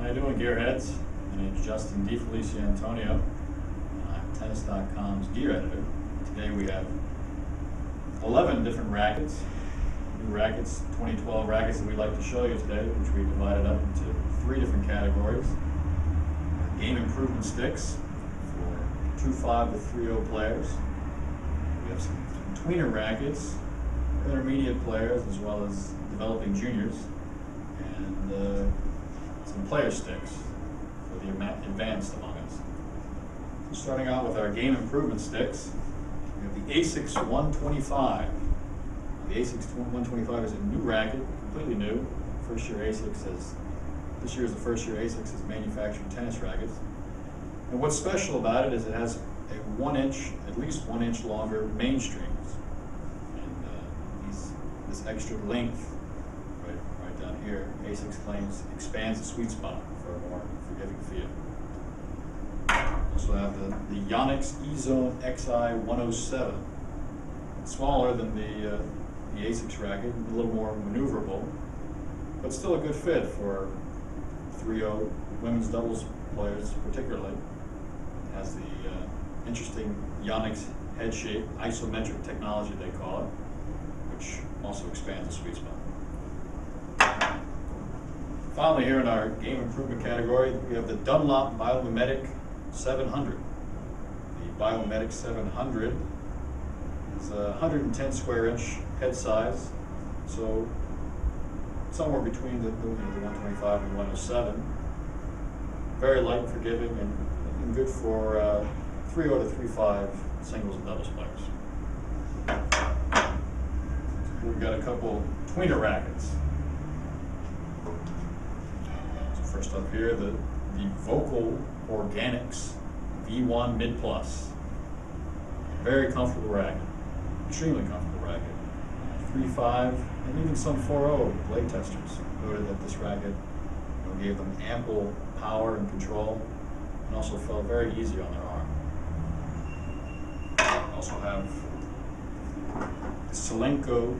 How you doing, gearheads? My name is Justin diFeliciantonio, and I'm Tennis.com's gear editor. Today we have 11 different rackets, new rackets, 2012 rackets that we'd like to show you today, which we divided up into 3 different categories. Game improvement sticks for 2.5 to 3.0 players. We have some tweener rackets, intermediate players, as well as developing juniors, and some player sticks for the advanced among us. So starting out with our game improvement sticks, we have the ASICS 125. The ASICS 125 is a new racket, completely new. This year is the first year ASICS is manufacturing tennis rackets. And what's special about it is it has a at least 1 inch longer mainsprings. And this extra length right down here, ASICS claims expands the sweet spot for a more forgiving feel. Also have the Yonex E-Zone XI 107. It's smaller than the ASICS racket, a little more maneuverable, but still a good fit for 3.0 women's doubles players particularly. It has the interesting Yonex head shape, isometric technology they call it, which also expands the sweet spot. Finally, here in our game improvement category, we have the Dunlop Biomimetic 700. The Biomimetic 700 is a 110 square inch head size, so somewhere between the 125 and 107. Very light and forgiving, and good for 3.0 to 3.5 singles and doubles players. We've got a couple tweener rackets. So first up here, the Vocal Organics V1 Mid Plus. Very comfortable racket, extremely comfortable racket. 3.5 and even some 4.0 blade testers noted that this racket gave them ample power and control, and also felt very easy on their arm. Also have the Solenco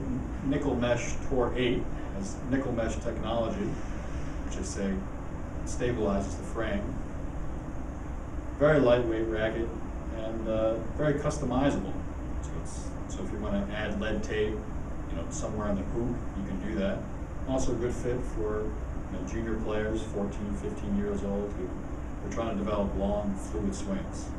Nickel Mesh Tor 8, has nickel mesh technology, which they say stabilizes the frame. Very lightweight racket and very customizable. So if you want to add lead tape, somewhere on the hoop, you can do that. Also a good fit for junior players, 14, 15 years old, who are trying to develop long, fluid swings.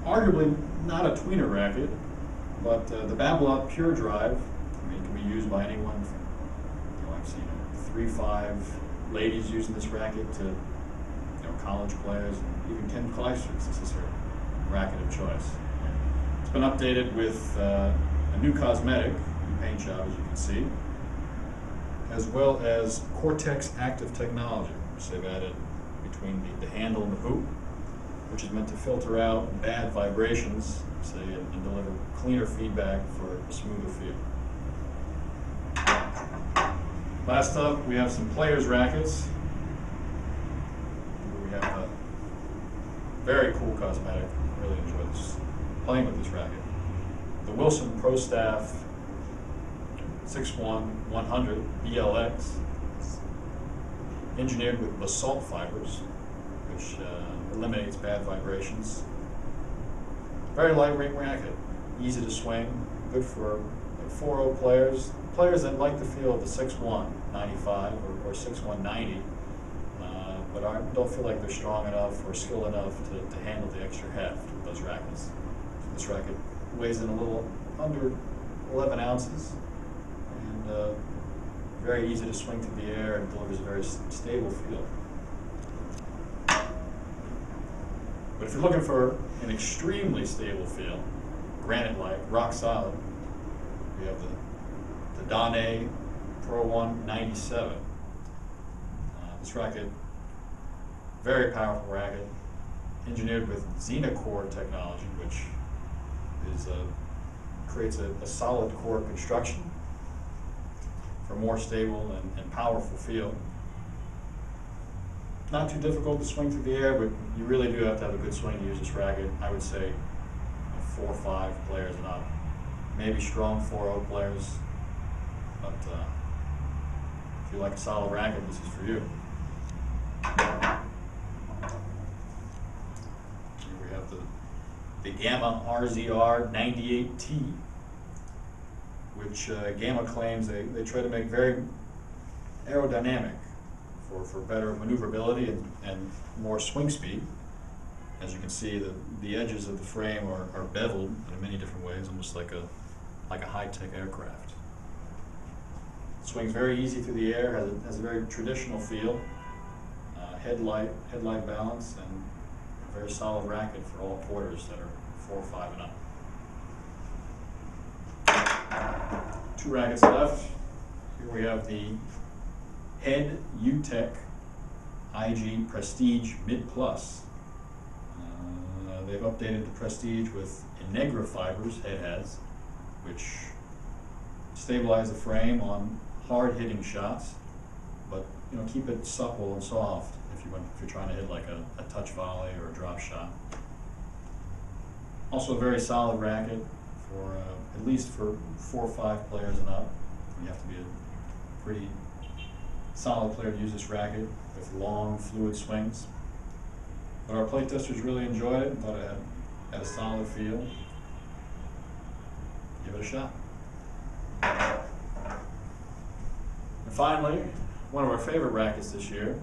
Arguably not a tweener racket, but the Babolat Pure Drive, it can be used by anyone from, I've seen 3.5 ladies using this racket to college players, and even Ken Kleister's. This is her racket of choice. It's been updated with a new cosmetic, new paint job, as you can see, as well as Cortex active technology, which they've added between the handle and the hoop, which is meant to filter out bad vibrations, and deliver cleaner feedback for a smoother feel. Last up, we have some players' rackets. We have a very cool cosmetic. I really enjoy playing with this racket. The Wilson Pro Staff 61100 BLX, engineered with basalt fibers, which eliminates bad vibrations. Very lightweight racket, easy to swing, good for 4.0 players that like the feel of the 6.195 or 6.190, but don't feel like they're strong enough or skilled enough to handle the extra heft with those rackets. So this racket weighs in a little under 11 ounces, and very easy to swing through the air and delivers a very stable feel. But if you're looking for an extremely stable feel, granite-like, rock solid, we have the Dane Pro 197. This racket, very powerful racket, engineered with Xenocore technology, which creates a solid core construction for more stable and powerful feel. Not too difficult to swing through the air, but you really do have to have a good swing to use this racket. I would say 4 or 5 players and up. Maybe strong 4.0 players, but If you like a solid racket, this is for you. Here we have the Gamma RZR 98T, which Gamma claims they try to make very aerodynamic for better maneuverability and more swing speed. As you can see, the edges of the frame are beveled in many different ways, almost like a high-tech aircraft. It swings very easy through the air, has a very traditional feel, headlight balance, and a very solid racket for all quarters that are 4, 5, and up. 2 rackets left. Here we have the Head UTech IG Prestige Mid Plus. They've updated the Prestige with Integra fibers, Head has, which stabilize the frame on hard-hitting shots, but keep it supple and soft if you're trying to hit like a touch volley or a drop shot. Also a very solid racket for at least for 4 or 5 players and up. You have to be a pretty solid player to use this racket with long, fluid swings. But our play testers really enjoyed it and thought it had a solid feel. Give it a shot. And finally, one of our favorite rackets this year,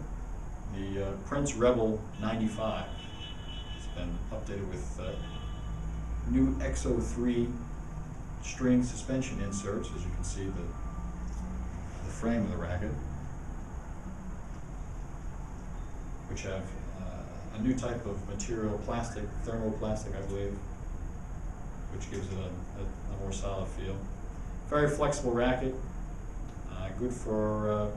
the Prince Rebel 95. It's been updated with new Exo 3 string suspension inserts, as you can see the frame of the racket, which have a new type of material, plastic, thermoplastic, I believe, which gives it a more solid feel. Very flexible racket, good for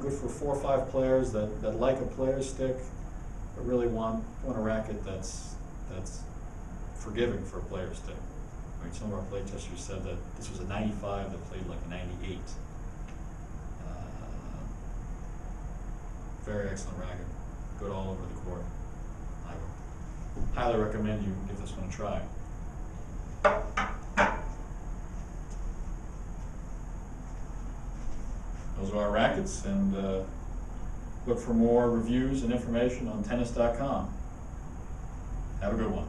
good for 4 or 5 players that like a player stick, but really want a racket that's forgiving for a player stick. I mean, some of our play testers said that this was a 95 that played like a 98. Very excellent racket. Good all over the court. I would highly recommend you give this one a try. Those are our rackets, and look for more reviews and information on tennis.com. Have a good one.